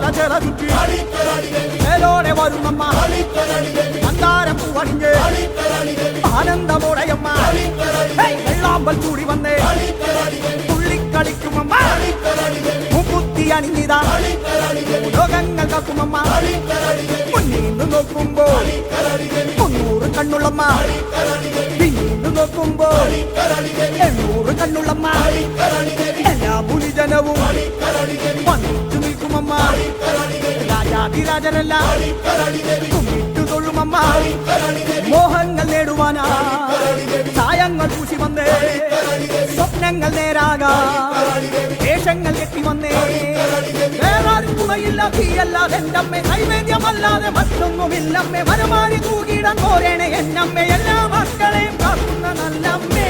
പോലെ ചില ചുറ്റി മേലോടെ വരുന്നമ്മ മന്ദാരം പൂവണിഞ്ഞ് ആനന്ദമോടെയമ്മ വെള്ളാമ്പൽ കൂടി വന്നേ തുള്ളിക്കളിക്കുമമ്മ മുക്കുത്തി അണിഞ്ഞിതാ ലോകങ്ങൾ കാക്കുമമ്മ മുന്നീന്ന് നോക്കുമ്പോൾ 300 കണ്ണുള്ളമ്മ പിന്നീന്ന് നോക്കുമ്പോൾ 800 കണ്ണുള്ളമ്മ എല്ലാ പുലിജനവും വന്നിച്ചു നിൽക്കുമമ്മ രാജാതിരാജനല്ല കുമ്മിട്ടു തൊള്ളുമമ്മ മോഹങ്ങൾ നേടുവാനാ സായങ്ങൾ പൂശി വന്നേ സ്വപ്നങ്ങൾ നേരാകാ വേഷങ്ങൾ കെട്ടി വന്നേ വേറാരും തുണയില്ല തീയല്ലാതെ എന്റമ്മേ നൈവേദ്യമല്ലാതെ മറ്റൊന്നുമില്ലമ്മേ വരുമാനി തൂകിടാൻ പോരേണേ എന്നമ്മേ എല്ലാ മക്കളെയും കാക്കുന്ന നല്ലമ്മേ